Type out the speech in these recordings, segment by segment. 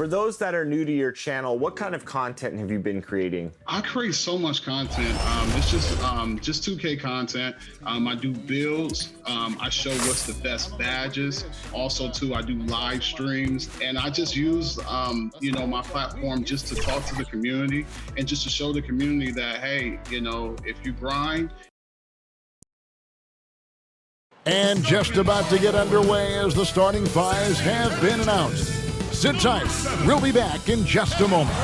For those that are new to your channel, what kind of content have you been creating? I create so much content. It's just 2K content. I do builds. I show what's the best badges. Also, too, I do live streams, and I just use my platform just to talk to the community and just to show the community that, hey, if you grind. And just about to get underway as the starting fives have been announced. Sit tight. We'll be back in just a moment.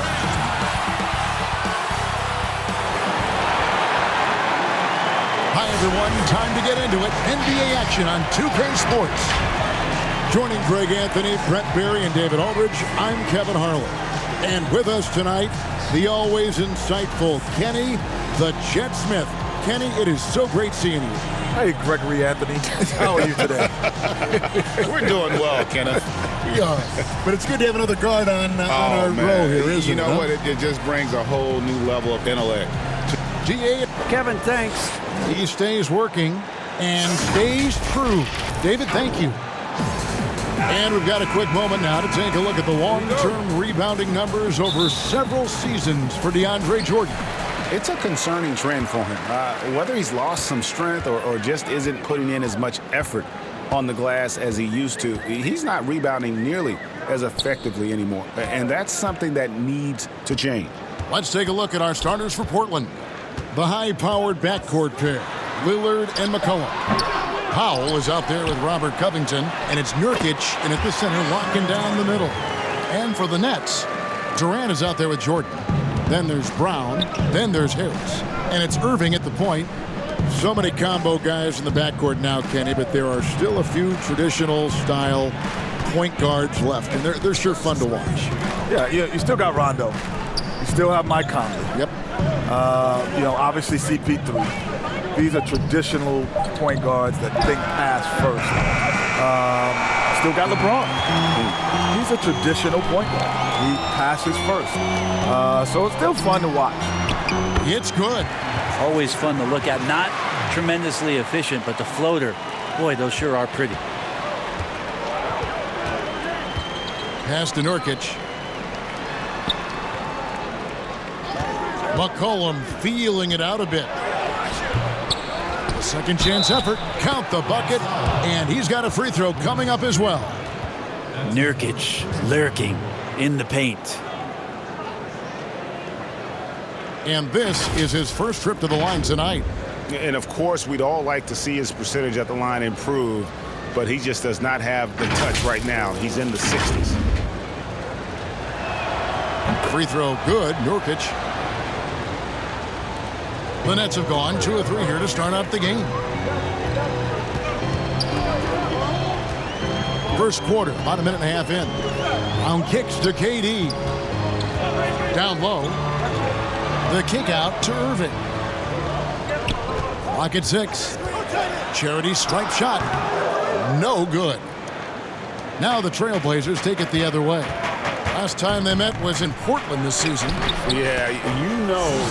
Hi, everyone. Time to get into it. NBA action on 2K Sports. Joining Greg Anthony, Brett Berry, and David Aldridge, I'm Kevin Harlan. And with us tonight, the always insightful Kenny the Jet Smith. Kenny, it is so great seeing you. Hey, Gregory Anthony. How are you today? We're doing well, Kenneth. We are. But it's good to have another guard on our row here, isn't it? You know what? It just brings a whole new level of intellect. GA. Kevin, thanks. He stays working and stays true. David, thank you. And we've got a quick moment now to take a look at the long-term rebounding numbers over several seasons for DeAndre Jordan. It's a concerning trend for him. Whether he's lost some strength or just isn't putting in as much effort on the glass as he used to, he's not rebounding nearly as effectively anymore. And that's something that needs to change. Let's take a look at our starters for Portland. The high-powered backcourt pair, Lillard and McCollum. Powell is out there with Robert Covington, and it's Nurkic in at the center locking down the middle. And for the Nets, Durant is out there with Jordan. Then there's Brown, then there's Harris, and it's Irving at the point. So many combo guys in the backcourt now, Kenny, but there are still a few traditional style point guards left, and they're sure fun to watch. Yeah, you still got Rondo. You still have Mike Conley. Yep. Obviously CP3. These are traditional point guards that think pass first. Still got LeBron. He's a traditional point guard. He passes first. So it's still fun to watch. It's good. Always fun to look at. Not tremendously efficient, but the floater, boy, those sure are pretty. Pass to Nurkic. McCollum feeling it out a bit. Second chance effort. Count the bucket. And he's got a free throw coming up as well. Nurkic lurking in the paint. And this is his first trip to the line tonight. And, of course, we'd all like to see his percentage at the line improve, but he just does not have the touch right now. He's in the 60s. Free throw good. Nurkic. The Nets have gone 2 of 3 here to start out the game. First quarter, about a minute and a half in. Brown kicks to KD. Down low. The kick out to Irving. Clock at 6. Charity stripe shot. No good. Now the Trailblazers take it the other way. Last time they met was in Portland this season. Yeah,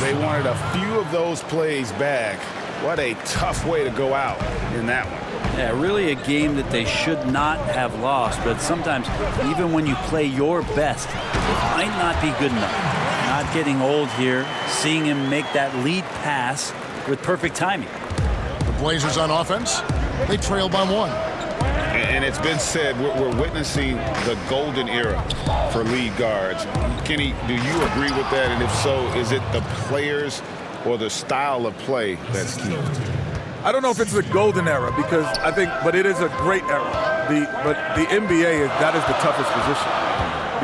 they wanted a few of those plays back. What a tough way to go out in that one. Yeah, really a game that they should not have lost, but sometimes even when you play your best, it might not be good enough. Not getting old here, seeing him make that lead pass with perfect timing. The Blazers on offense, they trail by 1. And it's been said, we're witnessing the golden era for lead guards. Kenny, do you agree with that? And if so, is it the players or the style of play that's key? I don't know if it's the golden era but it is a great era. But the NBA that is the toughest position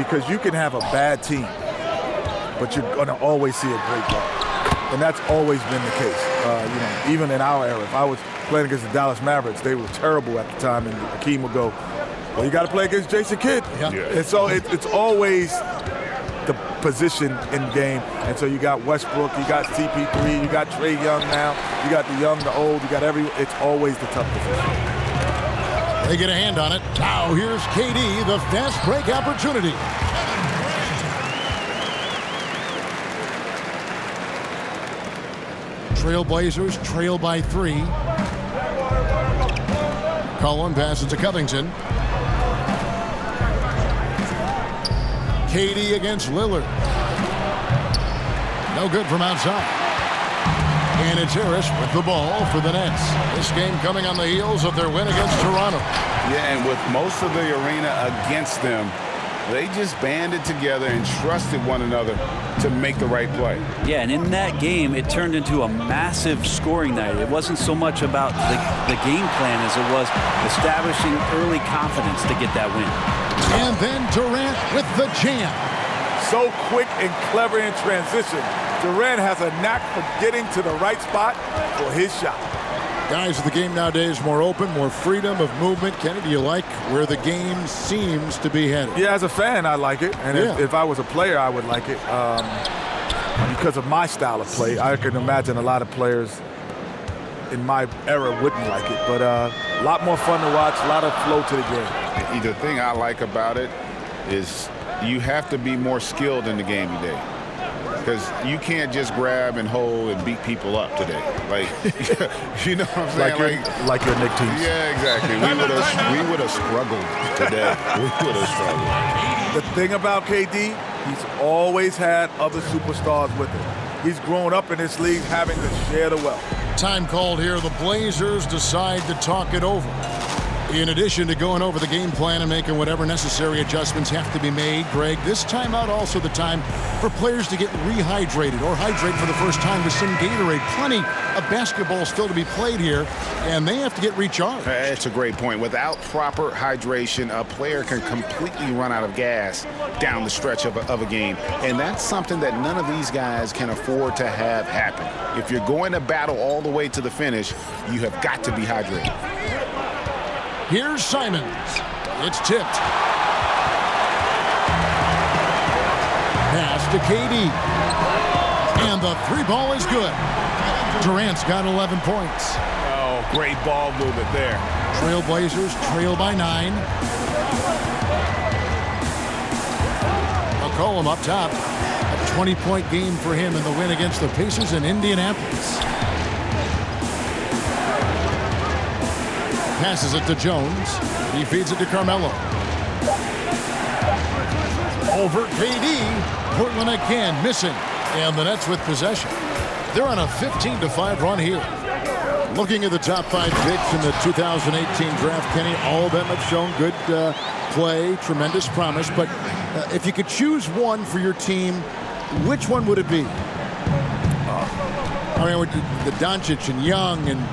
because you can have a bad team, but you're going to always see a great guard. And that's always been the case. Even in our era, if I was playing against the Dallas Mavericks, they were terrible at the time, and Hakeem would go, well, you got to play against Jason Kidd. Yeah. And so it's always the position in game. And so you got Westbrook, you got CP3, you got Trae Young now, you got the young, the old, you got it's always the tough position. They get a hand on it. Now here's KD, the fast break opportunity. Trailblazers trail by 3. Cullen passes to Covington. KD against Lillard. No good from outside. And it's Harris with the ball for the Nets. This game coming on the heels of their win against Toronto. Yeah, and with most of the arena against them, they just banded together and trusted one another to make the right play. Yeah, and in that game, it turned into a massive scoring night. It wasn't so much about the game plan as it was establishing early confidence to get that win. And then Durant with the jam. So quick and clever in transition. Durant has a knack for getting to the right spot for his shot. Guys, the game nowadays more open, more freedom of movement. Kenny, do you like where the game seems to be headed? Yeah, as a fan, I like it. And if I was a player, I would like it. Because of my style of play, I can imagine a lot of players in my era wouldn't like it. But a lot more fun to watch, a lot of flow to the game. The thing I like about it is you have to be more skilled in the game today. Because you can't just grab and hold and beat people up today. Like, you know what I'm saying? Like your Nick teams. Yeah, exactly. We would have struggled today. We would have struggled. The thing about KD, he's always had other superstars with him. He's grown up in this league having to share the wealth. Time called here. The Blazers decide to talk it over. In addition to going over the game plan and making whatever necessary adjustments have to be made, Greg, this timeout also the time for players to get rehydrated or hydrate for the first time with some Gatorade. Plenty of basketball still to be played here, and they have to get recharged. That's a great point. Without proper hydration, a player can completely run out of gas down the stretch of a game, and that's something that none of these guys can afford to have happen. If you're going to battle all the way to the finish, you have got to be hydrated. Here's Simons. It's tipped. Pass to KD. And the three ball is good. Durant's got 11 points. Oh, great ball movement there. Trailblazers trail by 9. McCollum up top. A 20-point game for him in the win against the Pacers in Indianapolis. Passes it to Jones. He feeds it to Carmelo. Over KD. Portland again missing. And the Nets with possession. They're on a 15-5 run here. Looking at the top 5 picks in the 2018 draft, Kenny, all of them have shown good play, tremendous promise. But if you could choose one for your team, which one would it be? I mean, with the Doncic and Young and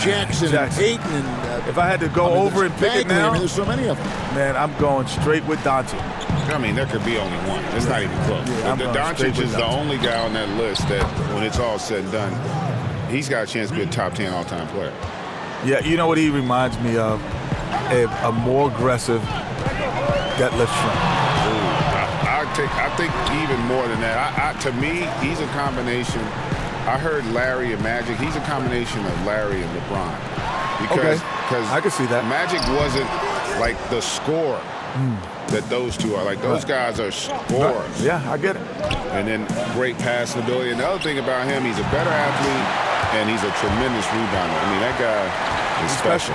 Jackson and Ayton and if I had to go over and pick it now, there's so many of them. Man, I'm going straight with Doncic. I mean, there could be only one. It's not even close. Yeah, the Doncic is the only guy on that list that, when it's all said and done, he's got a chance to be a top 10 all-time player. Yeah, you know what he reminds me of? A more aggressive deadlift shrimp. I think even more than that. To me, he's a combination. I heard Larry and Magic. He's a combination of Larry and LeBron. Because I can see that. Magic wasn't like the scorer that those two are. Like, those guys are scorers. Yeah, I get it. And then great passing ability. And the other thing about him, he's a better athlete, and he's a tremendous rebounder. I mean, that guy is special.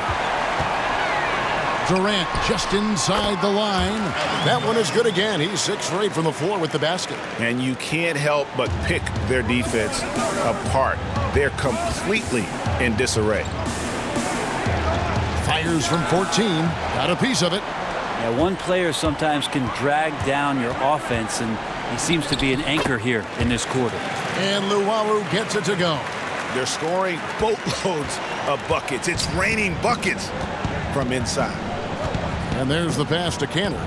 Durant just inside the line. That one is good again. He's 6 for 8 from the floor with the basket. And you can't help but pick their defense apart. They're completely in disarray. Fires from 14. Got a piece of it. Yeah, one player sometimes can drag down your offense, and he seems to be an anchor here in this quarter. And Luwawu gets it to go. They're scoring boatloads of buckets. It's raining buckets from inside. And there's the pass to Canner.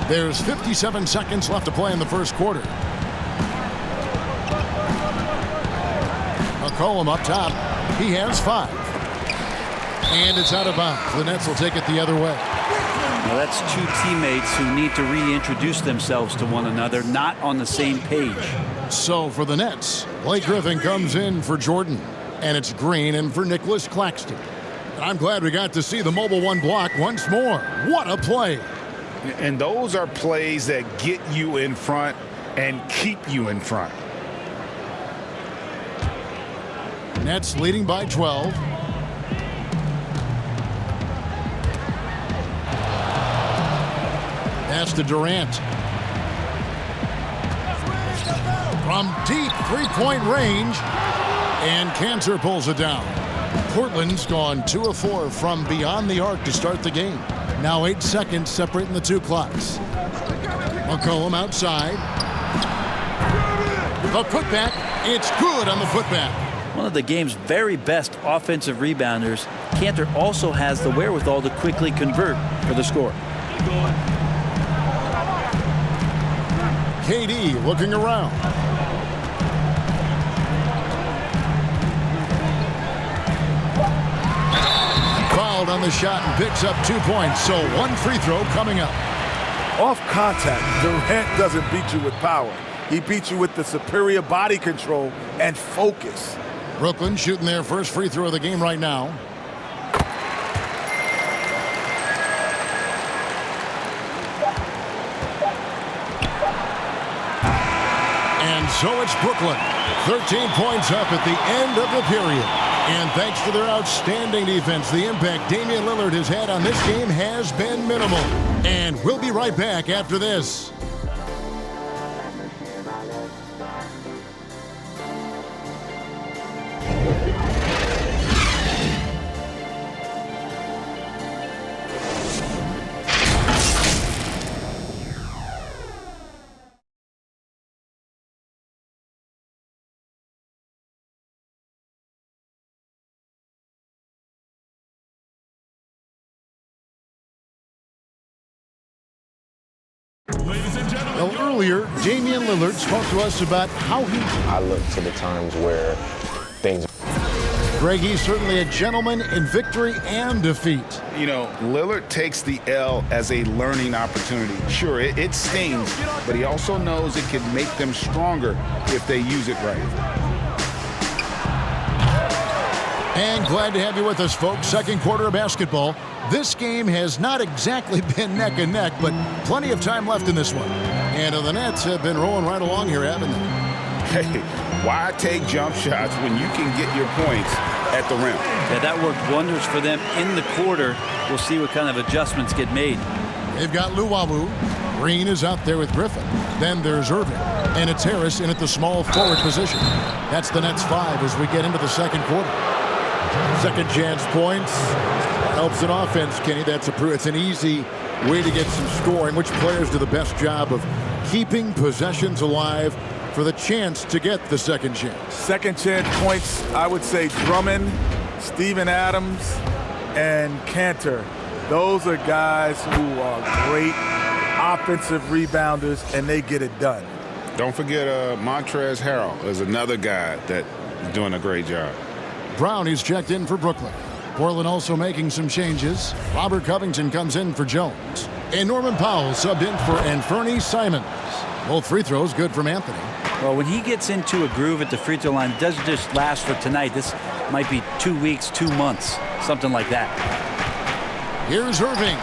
There's 57 seconds left to play in the first quarter. McCollum up top. He has 5. And it's out of bounds. The Nets will take it the other way. Now that's two teammates who need to reintroduce themselves to one another, not on the same page. So for the Nets, Blake Griffin comes in for Jordan. And it's Green in for Nicholas Claxton. I'm glad we got to see the mobile one block once more. What a play. And those are plays that get you in front and keep you in front. Nets leading by 12. Pass to Durant. From deep three-point range. And Cantor pulls it down. Portland's gone 2 of 4 from beyond the arc to start the game. Now 8 seconds separating the two clocks. McCollum outside. The putback. It's good on the putback. One of the game's very best offensive rebounders, Cantor also has the wherewithal to quickly convert for the score. KD looking around. Fouled on the shot and picks up 2 points. So 1 free throw coming up. Off contact, Durant doesn't beat you with power. He beats you with the superior body control and focus. Brooklyn shooting their first free throw of the game right now. And so it's Brooklyn. 13 points up at the end of the period. And thanks to their outstanding defense, the impact Damian Lillard has had on this game has been minimal. And we'll be right back after this. Well, earlier, Damian Lillard spoke to us about how he... I look to the times where things... Greg, he's certainly a gentleman in victory and defeat. You know, Lillard takes the L as a learning opportunity. Sure, it stings, but he also knows it can make them stronger if they use it right. And glad to have you with us, folks. Second quarter of basketball. This game has not exactly been neck and neck, but plenty of time left in this one. And the Nets have been rolling right along here, haven't they? Hey, why take jump shots when you can get your points at the rim? Yeah, that worked wonders for them in the quarter. We'll see what kind of adjustments get made. They've got Luwawu. Green is out there with Griffin. Then there's Irving. And it's Harris in at the small forward position. That's the Nets 5 as we get into the second quarter. Second chance points. Helps in offense, Kenny. It's an easy way to get some scoring. Which players do the best job of keeping possessions alive for the chance to get the second chance? Second chance points, I would say Drummond, Steven Adams, and Cantor. Those are guys who are great offensive rebounders, and they get it done. Don't forget Montrezl Harrell is another guy that is doing a great job. Brown is checked in for Brooklyn. Portland also making some changes. Robert Covington comes in for Jones. And Norman Powell subbed in for Anthony Simons. Both free throws good from Anthony. Well, when he gets into a groove at the free throw line, it doesn't just last for tonight. This might be 2 weeks, 2 months, something like that. Here's Irving.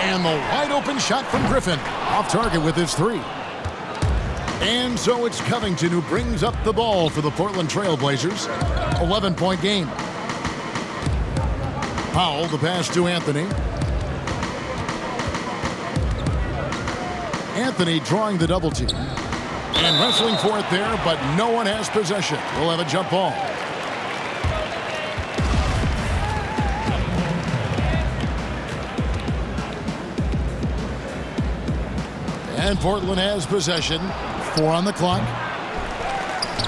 And the wide open shot from Griffin. Off target with his 3. And so it's Covington who brings up the ball for the Portland Trail Blazers. 11-point game. Powell, the pass to Anthony. Anthony drawing the double team. And wrestling for it there, but no one has possession. We'll have a jump ball. And Portland has possession. 4 on the clock.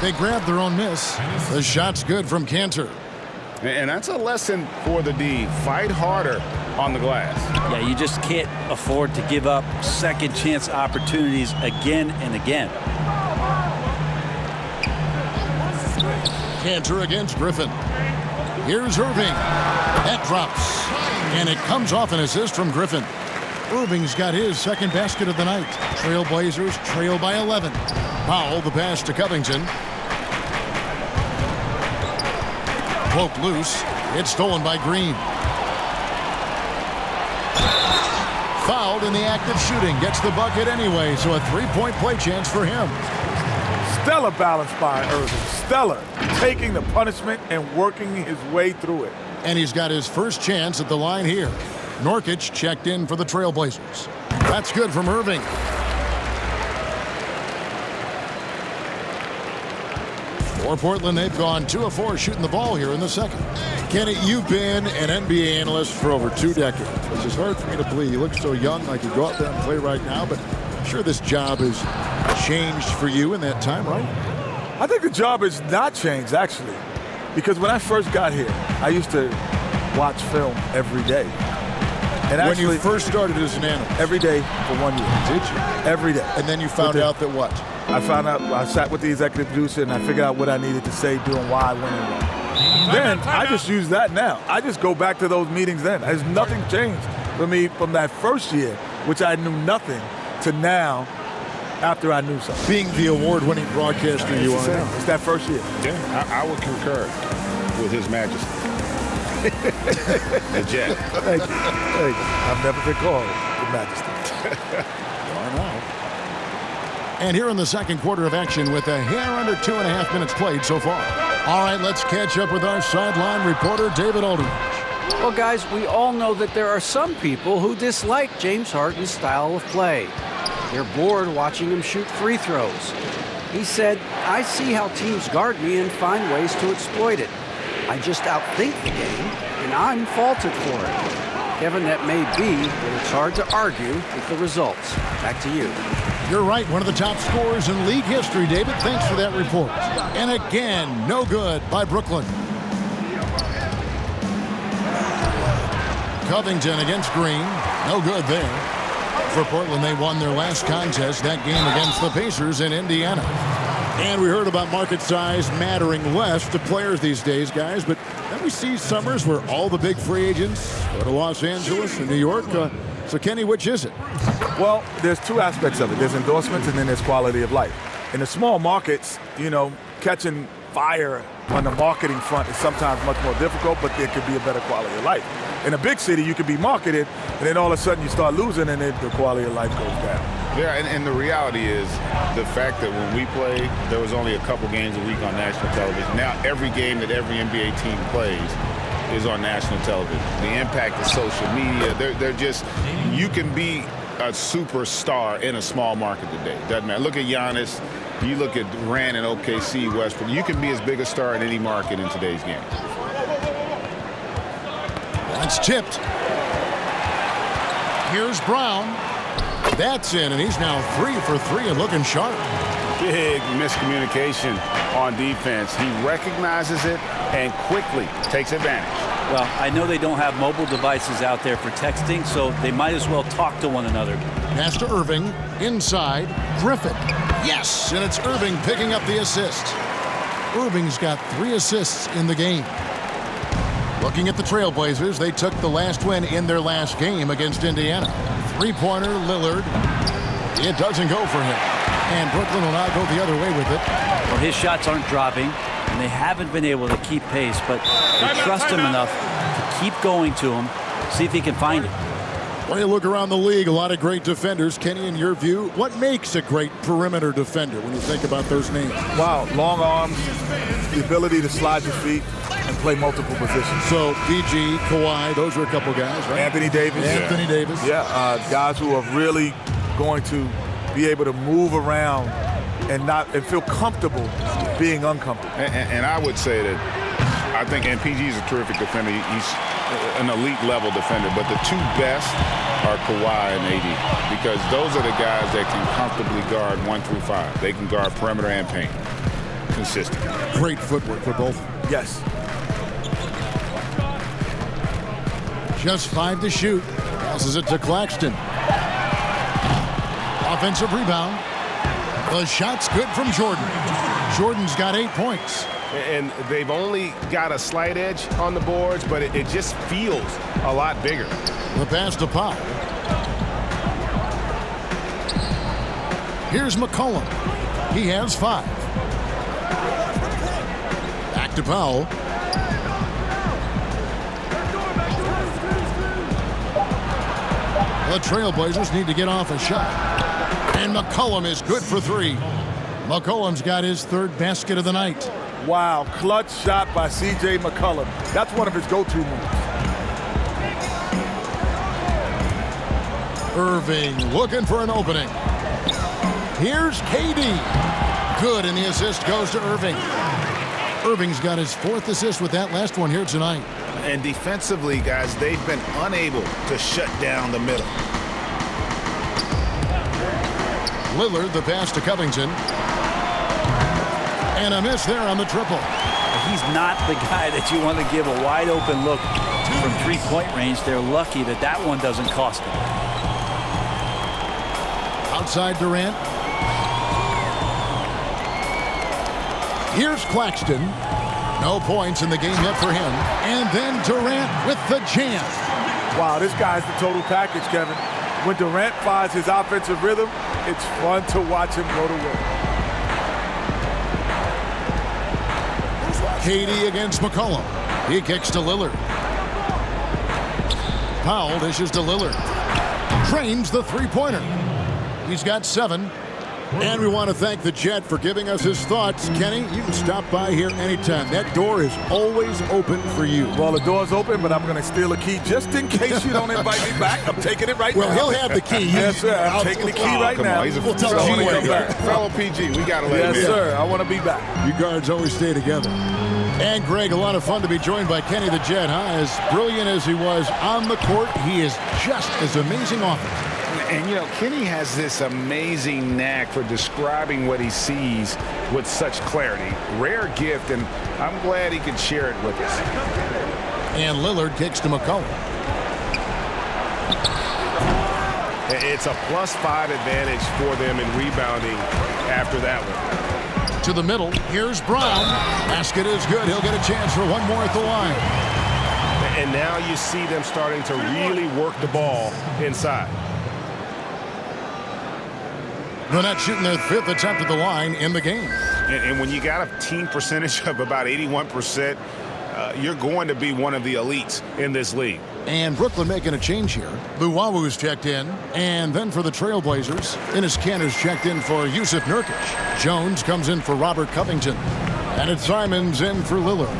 They grab their own miss. The shot's good from Cantor. And that's a lesson for the D. Fight harder on the glass. Yeah, you just can't afford to give up second chance opportunities again and again. Cantor against Griffin. Here's Irving. That drops. And it comes off an assist from Griffin. Irving's got his second basket of the night. Trailblazers trail by 11. Powell, the pass to Covington. Poked loose. It's stolen by Green. Fouled in the act of shooting. Gets the bucket anyway, so a 3-point play chance for him. Stellar balance by Irving. Stellar. Taking the punishment and working his way through it. And he's got his first chance at the line here. Nurkic checked in for the Trailblazers. That's good from Irving. For Portland, they've gone 2 of 4 shooting the ball here in the second. Kenny, you've been an NBA analyst for over 2 decades, which is hard for me to believe. You look so young, like you go out there and play right now, but I'm sure this job has changed for you in that time, right? I think the job has not changed, actually, because when I first got here, I used to watch film every day. And When actually, you first started as an analyst? every day for 1 year. Did you? Every day. And then you found out that what? I found out, I sat with the executive producer and I figured out what I needed to say, doing why, when, and what. Then I just use that now. I just go back to those meetings then. There's nothing changed for me from that first year, which I knew nothing, to now after I knew something. Being the award-winning broadcaster you are now. It's that first year. Yeah, I would concur with His Majesty. The Jet. Thank you. Thank you. I've never been called Your Majesty. Why not? And here in the second quarter of action with a hair under 2.5 minutes played so far. All right, let's catch up with our sideline reporter, David Aldridge. Well, guys, we all know that there are some people who dislike James Harden's style of play. They're bored watching him shoot free throws. He said, "I see how teams guard me and find ways to exploit it. I just outthink the game, and I'm faulted for it." Kevin, that may be, but it's hard to argue with the results. Back to you. You're right, one of the top scorers in league history, David. Thanks for that report. And again, no good by Brooklyn. Covington against Green. No good there. For Portland, they won their last contest, that game against the Pacers in Indiana. And we heard about market size mattering less to players these days, guys. But then we see summers where all the big free agents go to Los Angeles and New York. So, Kenny, which is it? Well, there's 2 aspects of it. There's endorsements and then there's quality of life. In the small markets, you know, catching fire on the marketing front is sometimes much more difficult, but there could be a better quality of life. In a big city, you could be marketed, and then all of a sudden you start losing, and then the quality of life goes down. Yeah, and the reality is the fact that when we played, there was only a couple games a week on national television. Now every game that every NBA team plays is on national television. The impact of social media, they're just, you can be a superstar in a small market today. Doesn't matter. Look at Giannis. You look at Durant and OKC, Westbrook. You can be as big a star in any market in today's game. That's tipped. Here's Brown. That's in, and he's now 3 for 3 and looking sharp. Big miscommunication on defense. He recognizes it and quickly takes advantage. Well, I know they don't have mobile devices out there for texting, so they might as well talk to one another. Pass to Irving. Inside. Griffin. Yes, and it's Irving picking up the assist. Irving's got 3 assists in the game. Looking at the Trailblazers, they took the last win in their last game against Indiana. 3-pointer, Lillard. It doesn't go for him. And Brooklyn will now go the other way with it. Well, his shots aren't dropping, and they haven't been able to keep pace, but they trust him enough to keep going to him, see if he can find it. When you look around the league, a lot of great defenders. Kenny, in your view, what makes a great perimeter defender when you think about those names? Wow, long arms, the ability to slide your feet and play multiple positions. So, PG, Kawhi, those are a couple guys, right? Anthony Davis. Anthony Davis. Yeah, guys who are really going to be able to move around and feel comfortable being uncomfortable. And I would say that I think PG is a terrific defender. He's an elite level defender, but the 2 best are Kawhi and AD, because those are the guys that can comfortably guard 1 through 5. They can guard perimeter and paint consistently. Great footwork for both. Yes. Just 5 to shoot. Passes it to Claxton. Offensive rebound. The shot's good from Jordan. Jordan's got 8 points. And they've only got a slight edge on the boards, but it just feels a lot bigger. The pass to Powell. Here's McCollum. He has 5. Back to Powell. The Trailblazers need to get off a shot. And McCollum is good for 3. McCollum's got his 3rd basket of the night. Wow, clutch shot by C.J. McCollum. That's one of his go-to moves. Irving looking for an opening. Here's KD. Good, and the assist goes to Irving. Irving's got his 4th assist with that last one here tonight. And defensively, guys, they've been unable to shut down the middle. Lillard, the pass to Covington. And a miss there on the triple. He's not the guy that you want to give a wide open look from 3-point range. They're lucky that that one doesn't cost them. Outside Durant. Here's Claxton. No points in the game yet for him. And then Durant with the jam. Wow, this guy's the total package, Kevin. When Durant finds his offensive rhythm, it's fun to watch him go to work. KD against McCollum. He kicks to Lillard. Powell dishes to Lillard. Trains the three-pointer. He's got 7. And we want to thank the Jet for giving us his thoughts. Kenny, you can stop by here anytime. That door is always open for you. Well, the door's open, but I'm going to steal a key just in case you don't invite me back. I'm taking it right now. Well, he'll have the key. Yes, sir. I'm taking the key right now. We'll tell fellow PG, we got to let him in. Yes, sir. I want to be back. You guards always stay together. And Greg, a lot of fun to be joined by Kenny the Jet, huh? As brilliant as he was on the court, he is just as amazing off it. And, you know, Kenny has this amazing knack for describing what he sees with such clarity. Rare gift, and I'm glad he could share it with us. And Lillard kicks to McCollum. It's a +5 advantage for them in rebounding after that one. To the middle. Here's Brown. Basket is good. He'll get a chance for one more at the line. And now you see them starting to really work the ball inside. They're not shooting their 5th attempt at the line in the game. And when you got a team percentage of about 81%, you're going to be one of the elites in this league. And Brooklyn making a change here. Luwawu's checked in. And then for the Trailblazers, Enes Kanter's checked in for Yusuf Nurkic. Jones comes in for Robert Covington. And it's Simons in for Lillard.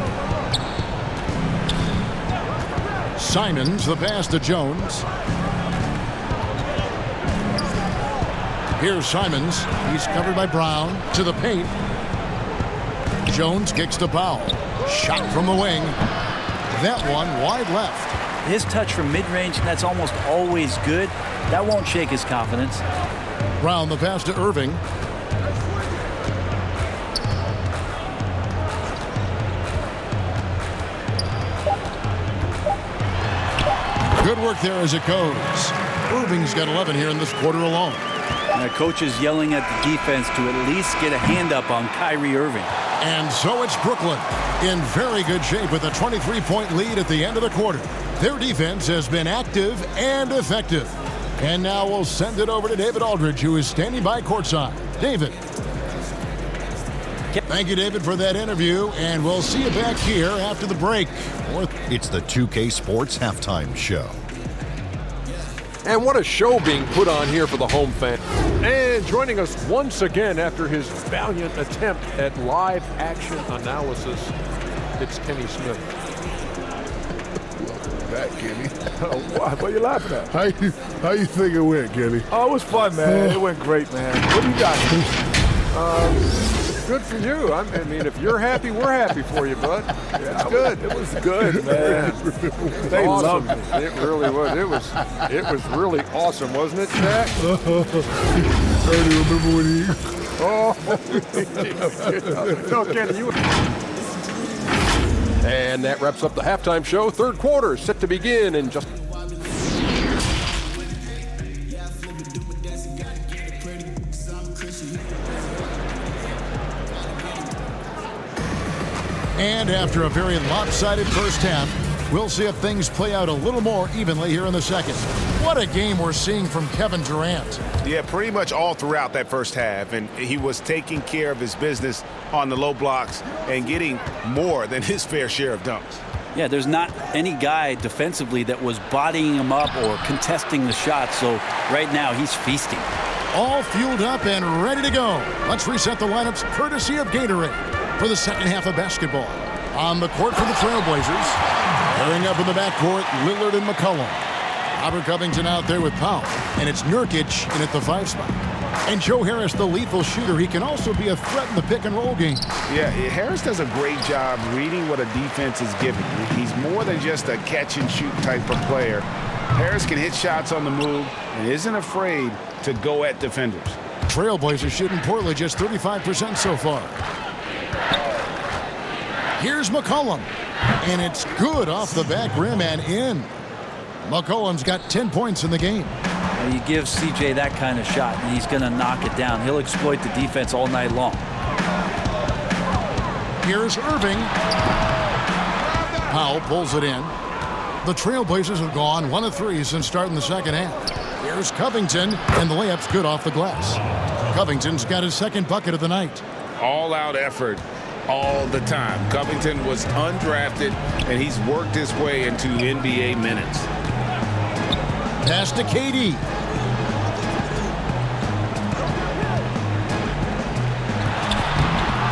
Simons, the pass to Jones. Here's Simons. He's covered by Brown. To the paint. Jones kicks to Powell. Shot from the wing. That one wide left. His touch from mid-range, that's almost always good. That won't shake his confidence. Brown, the pass to Irving. Good work there as it goes. Irving's got 11 here in this quarter alone. And coach is yelling at the defense to at least get a hand up on Kyrie Irving. And so it's Brooklyn in very good shape with a 23-point lead at the end of the quarter. Their defense has been active and effective. And now we'll send it over to David Aldridge, who is standing by courtside. David. Thank you, David, for that interview, and we'll see you back here after the break. It's the 2K Sports Halftime Show. And what a show being put on here for the home fan. And joining us once again after his valiant attempt at live action analysis, it's Kenny Smith. Welcome back, Kenny. What are you laughing at? How you think it went, Kenny? Oh, it was fun, man. It went great, man. What do you got? Good for you. I mean, if you're happy, we're happy for you, bud. Yeah, it's good. It was good, man. They awesome. loved it. It really was. It was really awesome, wasn't it, Jack? I don't remember when he... No, Kenny, you... And that wraps up the halftime show. Third quarter set to begin in just... And after a very lopsided first half, we'll see if things play out a little more evenly here in the second. What a game we're seeing from Kevin Durant. Yeah, pretty much all throughout that first half, and he was taking care of his business on the low blocks and getting more than his fair share of dunks. Yeah, there's not any guy defensively that was bodying him up or contesting the shot, so right now he's feasting. All fueled up and ready to go. Let's reset the lineups courtesy of Gatorade for the second half of basketball. On the court for the Trailblazers. Pairing up in the backcourt, Lillard and McCollum. Robert Covington out there with Powell, and it's Nurkic in at the 5 spot. And Joe Harris, the lethal shooter, he can also be a threat in the pick-and-roll game. Yeah, Harris does a great job reading what a defense is giving. He's more than just a catch-and-shoot type of player. Harris can hit shots on the move and isn't afraid to go at defenders. Trailblazers shooting poorly, just 35% so far. Here's McCollum, and it's good off the back rim and in. McCollum's got 10 points in the game. Well, you give CJ that kind of shot, and he's going to knock it down. He'll exploit the defense all night long. Here's Irving. Powell pulls it in. The Trailblazers have gone 1 of 3 since starting the second half. Here's Covington, and the layup's good off the glass. Covington's got his second bucket of the night. All-out effort all the time. Covington was undrafted, and he's worked his way into NBA minutes. Pass to KD.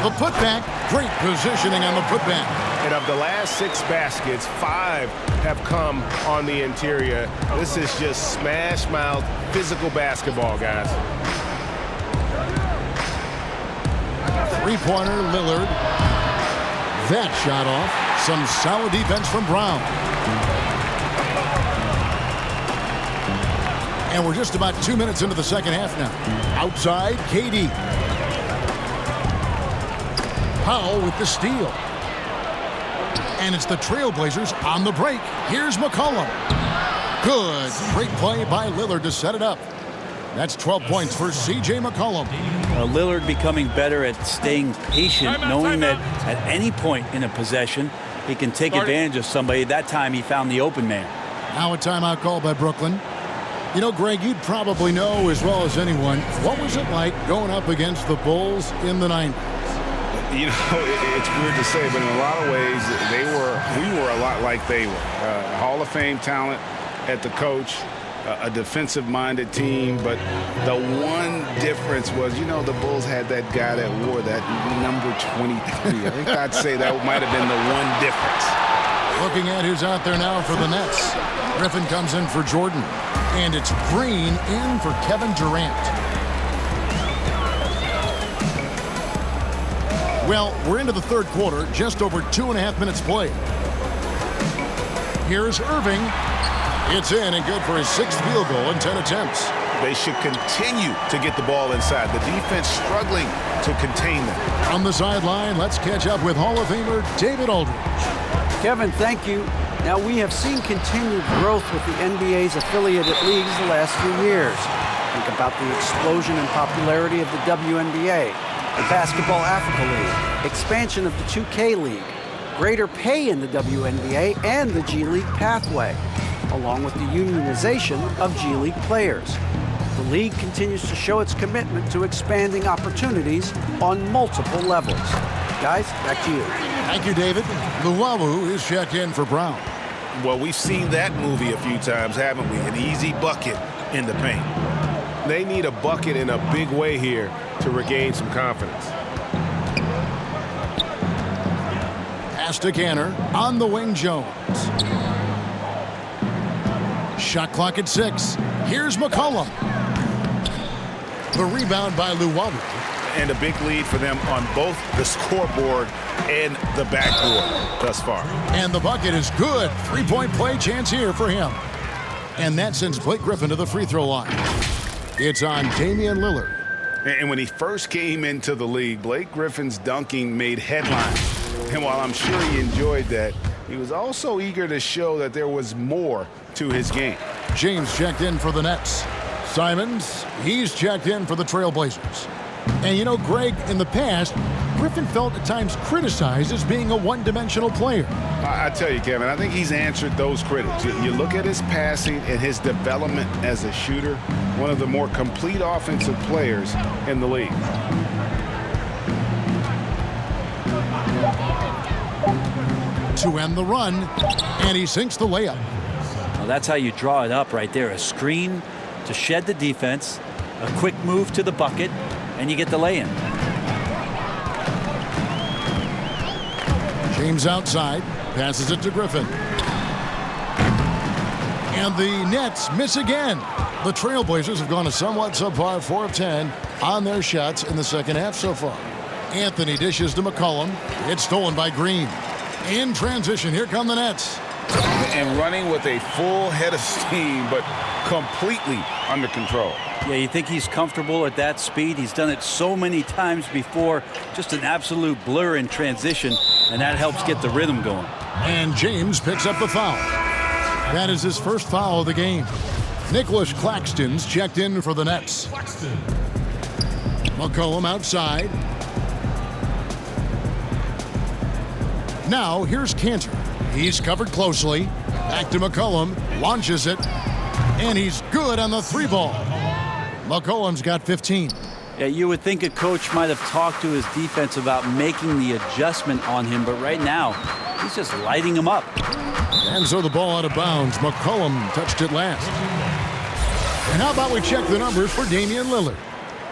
The putback. Great positioning on the putback. And of the last 6 baskets, 5 have come on the interior. This is just smash-mouth physical basketball, guys. Three-pointer, Lillard. That shot off. Some solid defense from Brown. And we're just about 2 minutes into the second half now. Outside, KD. Powell with the steal. And it's the Trailblazers on the break. Here's McCollum. Good. Great play by Lillard to set it up. That's 12 points for C.J. McCollum. Lillard becoming better at staying patient, knowing that at any point in a possession, he can take advantage of somebody. That time he found the open man. Now a timeout call by Brooklyn. You know, Greg, you'd probably know as well as anyone, what was it like going up against the Bulls in the 90s? You know, it's weird to say, but in a lot of ways, we were a lot like they were. Hall of Fame talent at the coach, a defensive-minded team, but the one difference was, you know, the Bulls had that guy that wore that number 23. I think I'd say that might have been the one difference. Looking at who's out there now for the Nets. Griffin comes in for Jordan, and it's Green in for Kevin Durant. Well, we're into the third quarter, just over 2.5 minutes played. Here's Irving. It's in and good for his 6th field goal in 10 attempts. They should continue to get the ball inside. The defense struggling to contain them. On the sideline, let's catch up with Hall of Famer David Aldridge. Kevin, thank you. Now, we have seen continued growth with the NBA's affiliated leagues the last few years. Think about the explosion in popularity of the WNBA, the Basketball Africa League, expansion of the 2K League, greater pay in the WNBA and the G League pathway, along with the unionization of G League players. The league continues to show its commitment to expanding opportunities on multiple levels. Guys, back to you. Thank you, David. Luwawu is checked in for Brown. Well, we've seen that movie a few times, haven't we? An easy bucket in the paint. They need a bucket in a big way here to regain some confidence. Pass to Canner. On the wing, Jones. Shot clock at 6. Here's McCollum. The rebound by Luwawu. And a big lead for them on both the scoreboard and the backboard thus far. And the bucket is good. 3-point play chance here for him. And that sends Blake Griffin to the free throw line. It's on Damian Lillard. And when he first came into the league, Blake Griffin's dunking made headlines. And while I'm sure he enjoyed that, he was also eager to show that there was more to his game. James checked in for the Nets. Simons, he's checked in for the Trailblazers. And you know, Greg, in the past, Griffin felt at times criticized as being a one-dimensional player. I tell you, Kevin, I think he's answered those critics. You look at his passing and his development as a shooter, one of the more complete offensive players in the league. To end the run, and he sinks the layup. Well, that's how you draw it up right there. A screen to shed the defense, a quick move to the bucket, and you get the lay-in. James outside, passes it to Griffin. And the Nets miss again. The Trailblazers have gone a somewhat subpar 4 of 10 on their shots in the second half so far. Anthony dishes to McCollum. It's stolen by Green. In transition, here come the Nets. And running with a full head of steam, but completely under control. Yeah, you think he's comfortable at that speed? He's done it so many times before. Just an absolute blur in transition, and that helps get the rhythm going. And James picks up the foul. That is his first foul of the game. Nicholas Claxton's checked in for the Nets. McCollum outside. Now here's Cantor. He's covered closely. Back to McCollum. Launches it. And he's good on the 3-ball. McCollum's got 15. Yeah, you would think a coach might have talked to his defense about making the adjustment on him, but right now, he's just lighting him up. And so the ball out of bounds. McCollum touched it last. And how about we check the numbers for Damian Lillard?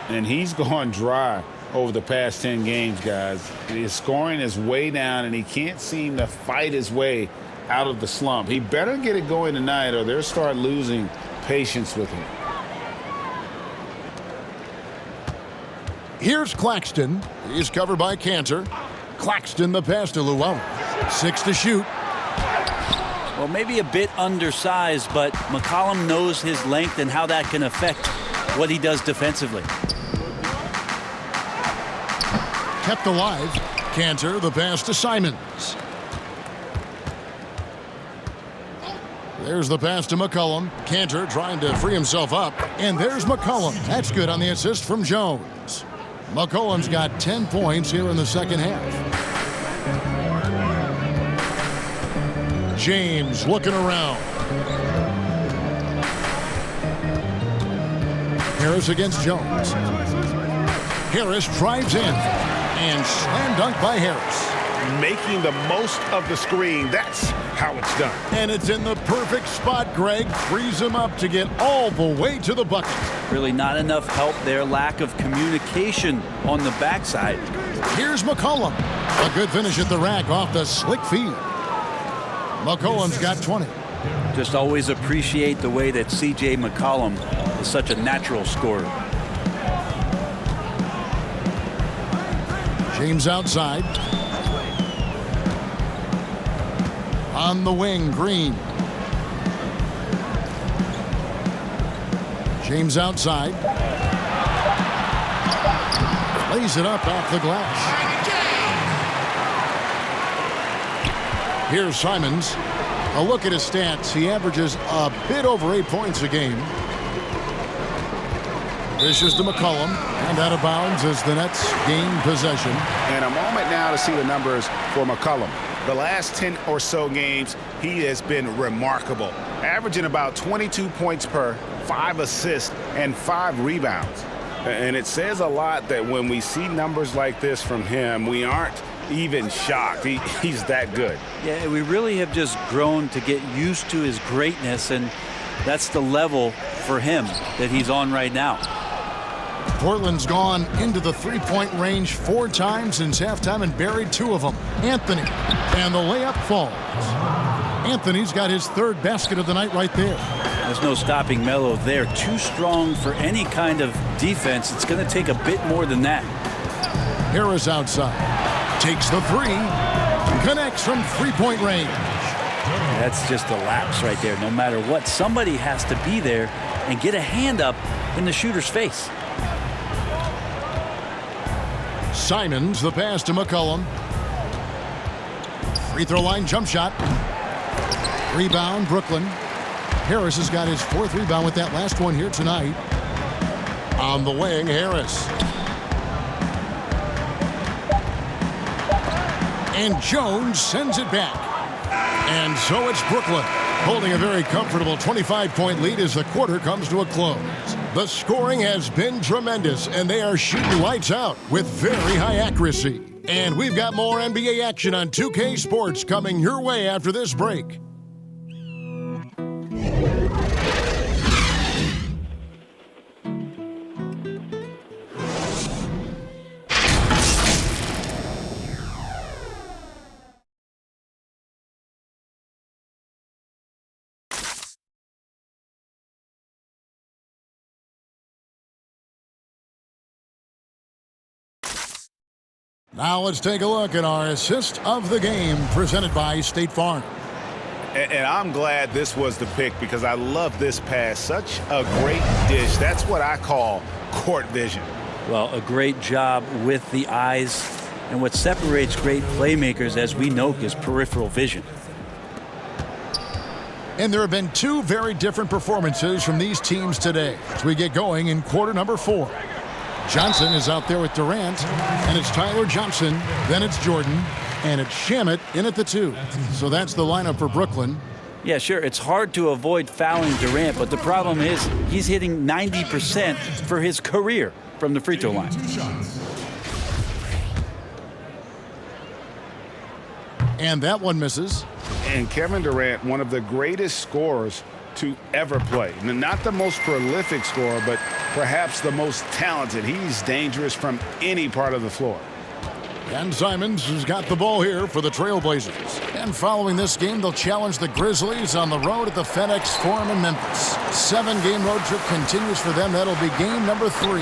And he's gone dry over the past 10 games, guys. His scoring is way down, and he can't seem to fight his way out of the slump. He better get it going tonight, or they'll start losing patience with him. Here's Claxton. He's covered by Cantor. Claxton the pass to Llewellyn. 6 to shoot. Well, maybe a bit undersized, but McCollum knows his length and how that can affect what he does defensively. Kept alive. Cantor the pass to Simons. There's the pass to McCollum. Cantor trying to free himself up. And there's McCollum. That's good on the assist from Jones. McCollum's got 10 points here in the second half. James looking around. Harris against Jones. Harris drives in. And slam dunk by Harris. Making the most of the screen. That's how it's done. And it's in the perfect spot. Greg frees him up to get all the way to the bucket. Really not enough help there. Lack of communication on the backside. Here's McCollum. A good finish at the rack off the slick feed. McCollum's got 20. Just always appreciate the way that C.J. McCollum is such a natural scorer. James outside. On the wing, Green. James outside. Lays it up off the glass. Here's Simons. A look at his stats. He averages a bit over 8 points a game. Dishes to McCollum. And out of bounds as the Nets gain possession. And a moment now to see the numbers for McCollum. The last 10 or so games, he has been remarkable. Averaging about 22 points per, 5 assists, and 5 rebounds. And it says a lot that when we see numbers like this from him, we aren't even shocked. He's that good. Yeah, we really have just grown to get used to his greatness, and that's the level for him that he's on right now. Portland's gone into the three-point range 4 times since halftime and buried 2 of them. Anthony, and the layup falls. Anthony's got his 3rd basket of the night right there. There's no stopping Melo there. Too strong for any kind of defense. It's going to take a bit more than that. Harris outside. Takes the 3. Connects from three-point range. That's just a lapse right there. No matter what, somebody has to be there and get a hand up in the shooter's face. Simons, the pass to McCollum. Free throw line jump shot. Rebound, Brooklyn. Harris has got his 4th rebound with that last one here tonight. On the wing, Harris. And Jones sends it back. And so it's Brooklyn, holding a very comfortable 25-point lead as the quarter comes to a close. The scoring has been tremendous, and they are shooting lights out with very high accuracy. And we've got more NBA action on 2K Sports coming your way after this break. Now let's take a look at our assist of the game presented by State Farm. And I'm glad this was the pick because I love this pass. Such a great dish. That's what I call court vision. Well, a great job with the eyes. And what separates great playmakers, as we know, is peripheral vision. And there have been two very different performances from these teams today as we get going in quarter number 4. Johnson is out there with Durant, and it's Tyler Johnson, then it's Jordan, and it's Shamet in at the 2. So that's the lineup for Brooklyn. Yeah, sure, it's hard to avoid fouling Durant, but the problem is he's hitting 90% for his career from the free throw line. And that one misses. And Kevin Durant, one of the greatest scorers to ever play. Not the most prolific scorer, but perhaps the most talented. He's dangerous from any part of the floor. And Simons has got the ball here for the Trailblazers. And following this game, they'll challenge the Grizzlies on the road at the FedEx Forum in Memphis. 7-game road trip continues for them. That'll be game number 3.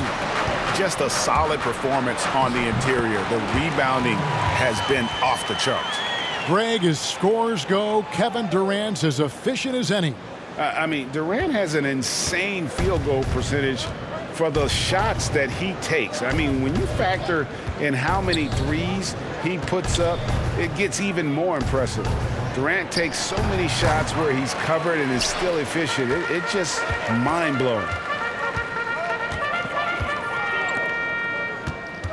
Just a solid performance on the interior. The rebounding has been off the charts. Greg, as scores go, Kevin Durant's as efficient as any. I mean, Durant has an insane field goal percentage for the shots that he takes. I mean, when you factor in how many threes he puts up, it gets even more impressive. Durant takes so many shots where he's covered and is still efficient. It's just mind-blowing.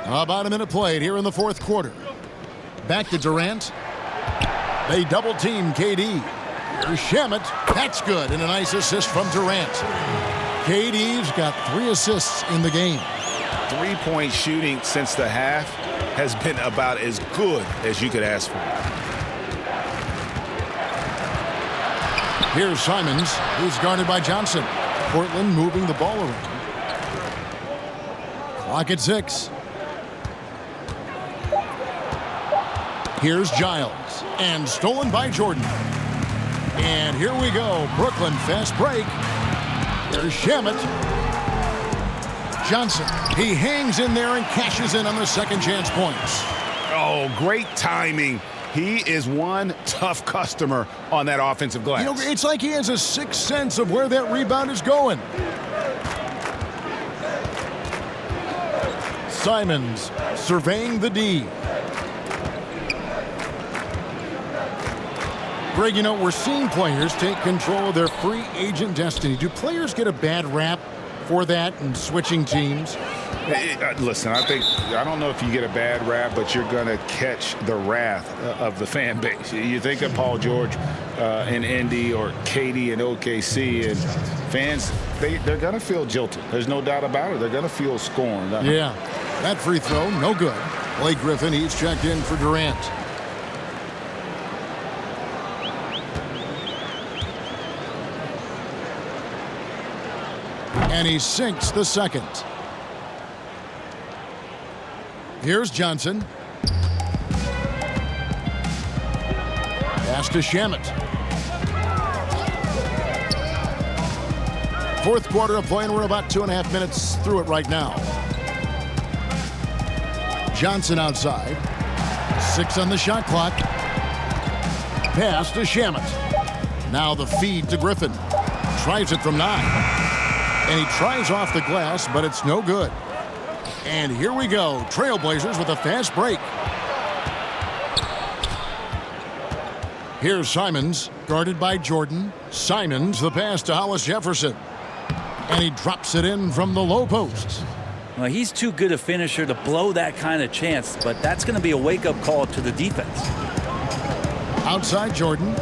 About a minute played here in the 4th quarter. Back to Durant. They double-team KD. Here's Shamet. That's good. And a nice assist from Durant. KD's got 3 assists in the game. 3-point shooting since the half has been about as good as you could ask for. Here's Simons. He's guarded by Johnson. Portland moving the ball around. Clock at 6. Here's Giles. And stolen by Jordan. And here we go. Brooklyn fast break. There's Shamet. Johnson. He hangs in there and cashes in on the second chance points. Oh, great timing. He is one tough customer on that offensive glass. You know, it's like he has a sixth sense of where that rebound is going. Simons surveying the D. Greg, you know, we're seeing players take control of their free agent destiny. Do players get a bad rap for that and switching teams? Listen, I don't know if you get a bad rap, but you're going to catch the wrath of the fan base. You think of Paul George in Indy or KD in OKC, and fans, they're going to feel jilted. There's no doubt about it. They're going to feel scorned. Yeah, that free throw, no good. Blake Griffin, he's checked in for Durant. And he sinks the second. Here's Johnson. Pass to Shamet. 4th quarter of play, and we're about 2.5 minutes through it right now. Johnson outside. 6 on the shot clock. Pass to Shamet. Now the feed to Griffin. Tries it from 9. And he tries off the glass, but it's no good. And here we go. Trailblazers with a fast break. Here's Simons, guarded by Jordan. Simons, the pass to Hollis Jefferson. And he drops it in from the low post. Well, he's too good a finisher to blow that kind of chance, but that's going to be a wake-up call to the defense. Outside Jordan.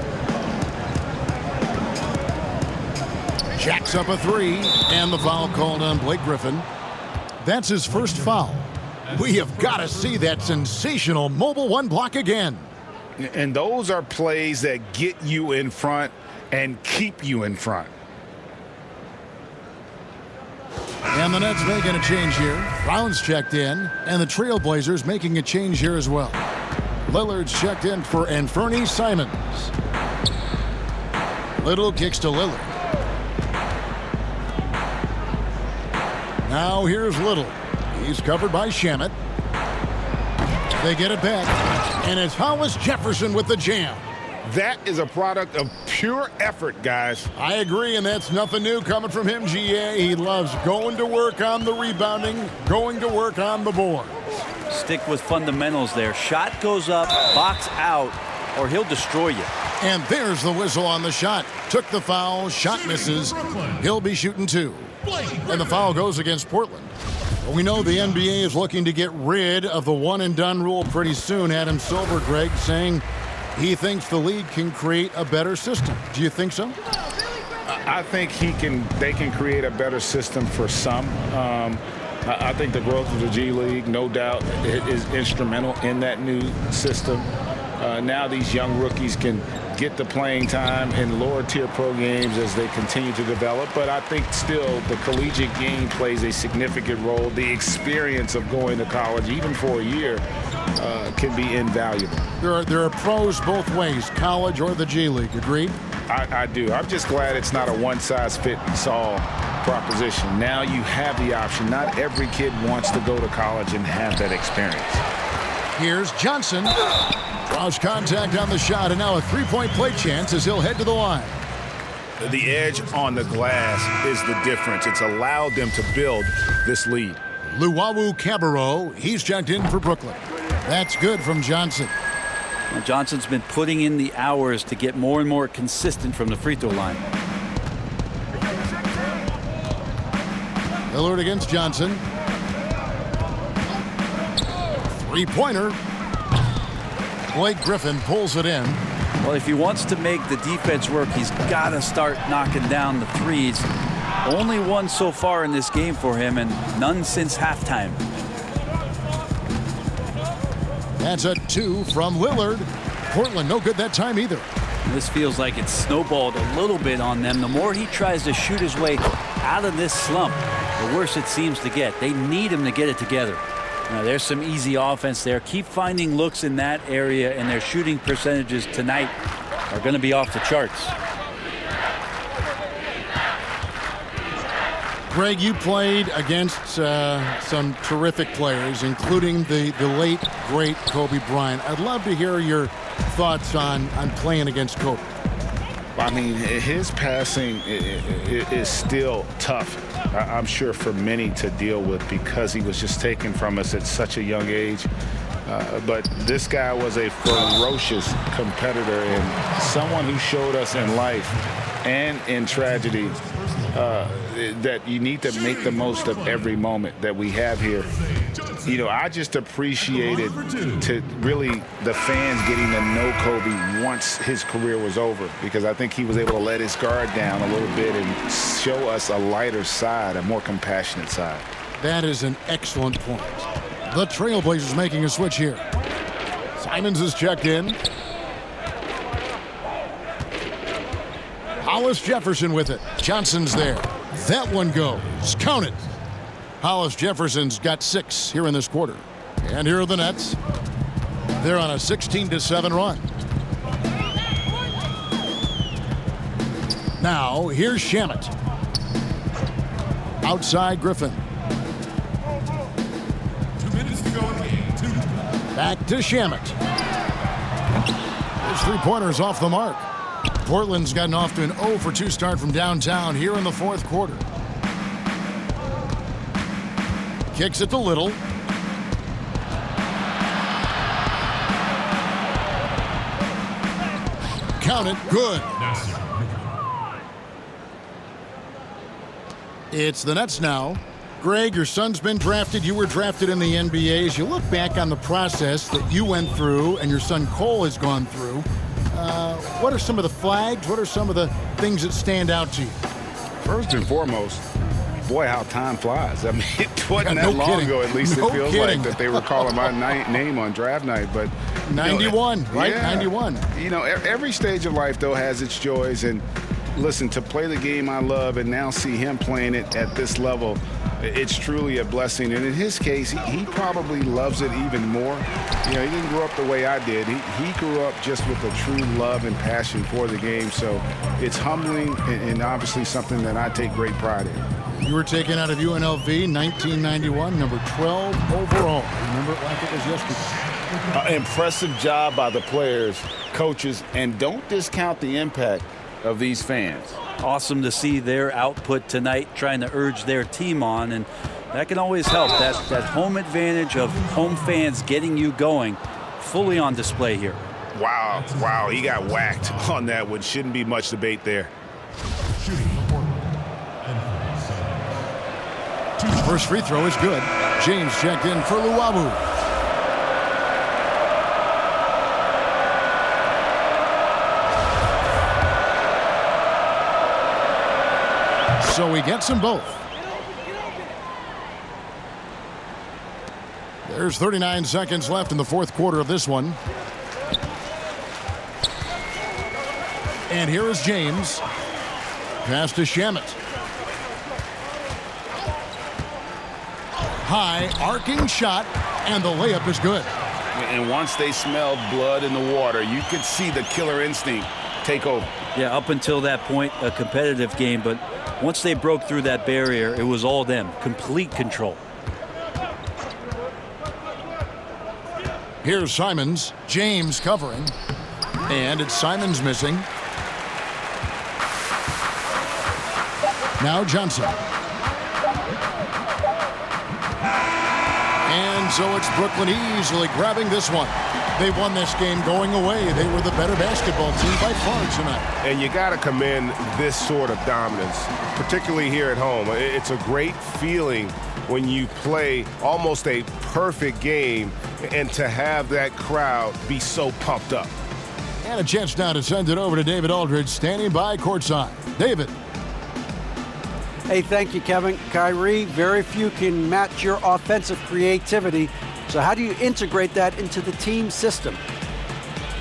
Jacks up a 3, and the foul called on Blake Griffin. That's his first foul. We have got to see that sensational mobile 1 block again. And those are plays that get you in front and keep you in front. And the Nets making a change here. Brown's checked in, and the Trailblazers making a change here as well. Lillard's checked in for Anfernee Simons. Little kicks to Lillard. Now here's Little. He's covered by Shamet. They get it back, and it's Hollis Jefferson with the jam. That is a product of pure effort, guys. I agree, and that's nothing new coming from him, GA. He loves going to work on the rebounding, going to work on the board. Stick with fundamentals there. Shot goes up, box out, or he'll destroy you. And there's the whistle on the shot. Took the foul, shot misses. He'll be shooting 2. And the foul goes against Portland. We know the NBA is looking to get rid of the one-and-done rule pretty soon. Adam Silver, Greg, saying he thinks the league can create a better system. Do you think so? I think they can create a better system for some. I think the growth of the G League, no doubt, is instrumental in that new system. Now these young rookies can get the playing time in lower tier pro games as they continue to develop. But I think still the collegiate game plays a significant role. The experience of going to college, even for a year, can be invaluable. There are pros both ways, college or the G League. Agreed? I do. I'm just glad it's not a one-size-fits-all proposition. Now you have the option. Not every kid wants to go to college and have that experience. Here's Johnson. Draws contact on the shot, and now a three-point play chance as he'll head to the line. The edge on the glass is the difference. It's allowed them to build this lead. Luwawu Cabarro, he's checked in for Brooklyn. That's good from Johnson. Well, Johnson's been putting in the hours to get more and more consistent from the free throw line. Lillard against Johnson. Three-pointer. Blake Griffin pulls it in. Well, if he wants to make the defense work, he's got to start knocking down the threes. Only one so far in this game for him, and none since halftime. That's a 2 from Lillard. Portland no good that time either. This feels like it's snowballed a little bit on them. The more he tries to shoot his way out of this slump, the worse it seems to get. They need him to get it together. Now, there's some easy offense there. Keep finding looks in that area, and their shooting percentages tonight are going to be off the charts. Greg, you played against some terrific players, including the late, great Kobe Bryant. I'd love to hear your thoughts on playing against Kobe. I mean, his passing is still tough, I'm sure, for many to deal with because he was just taken from us at such a young age. But this guy was a ferocious competitor and someone who showed us in life and in tragedy that you need to make the most of every moment that we have here. You know, I just appreciated to really the fans getting to know Kobe once his career was over, because I think he was able to let his guard down a little bit and show us a lighter side, a more compassionate side. That is an excellent point. The Trailblazers making a switch here. Simons is checked in. Hollis Jefferson with it. Johnson's there. That one goes. Count it. Hollis Jefferson's got 6 here in this quarter. And here are the Nets. They're on a 16-7 run. Now, here's Shamet. Outside Griffin. 2 minutes to go in game 2. Back to Shamet. His three-pointer's off the mark. Portland's gotten off to an 0-for-2 start from downtown here in the fourth quarter. Kicks it to Little. Count it. Good. It's the Nets now. Greg, your son's been drafted. You were drafted in the NBA. As you look back on the process that you went through and your son Cole has gone through, what are some of the flags? What are some of the things that stand out to you? First and foremost, boy, how time flies. I mean, it wasn't no that long kidding. ago, at least No it feels kidding. like, that they were calling my name on draft night. But 91, right? Yeah. 91. You know, every stage of life, though, has its joys. And listen, to play the game I love and now see him playing it at this level, it's truly a blessing. And in his case, he probably loves it even more. You know, he didn't grow up the way I did. He grew up just with a true love and passion for the game. So it's humbling and obviously something that I take great pride in. You were taken out of UNLV 1991, number 12 overall. Remember it like it was yesterday. Impressive job by the players, coaches, and don't discount the impact of these fans. Awesome to see their output tonight, trying to urge their team on, and that can always help. That home advantage of home fans getting you going, fully on display here. Wow, he got whacked on that one. Shouldn't be much debate there. Shooting for Portland. First free throw is good. James checked in for Luabu. So he gets them both. There's 39 seconds left in the fourth quarter of this one. And here is James. Pass to Shamet. High arcing shot, and the layup is good. And once they smelled blood in the water, you could see the killer instinct take over. Yeah, up until that point, a competitive game, but once they broke through that barrier, it was all them. Complete control. Here's Simons. James covering. And it's Simons missing. Now Johnson. And so it's Brooklyn easily grabbing this one. They won this game going away. They were the better basketball team by far tonight. And you got to commend this sort of dominance, particularly here at home. It's a great feeling when you play almost a perfect game and to have that crowd be so pumped up. And a chance now to send it over to David Aldridge, standing by courtside. David. Hey, thank you, Kevin. Kyrie, very few can match your offensive creativity. So how do you integrate that into the team system?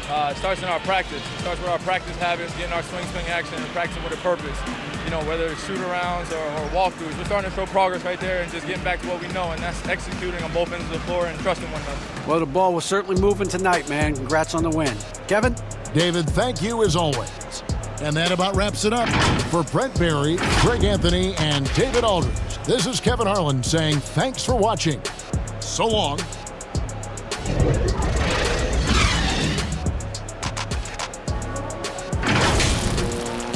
It starts in our practice. It starts with our practice habits, getting our swing action, and practicing with a purpose. You know, whether it's shoot-arounds or walkthroughs, we're starting to show progress right there and just getting back to what we know, and that's executing on both ends of the floor and trusting one another. Well, the ball was certainly moving tonight, man. Congrats on the win. Kevin? David, thank you as always. And that about wraps it up. For Brent Barry, Greg Anthony, and David Aldridge, this is Kevin Harlan saying thanks for watching. So long.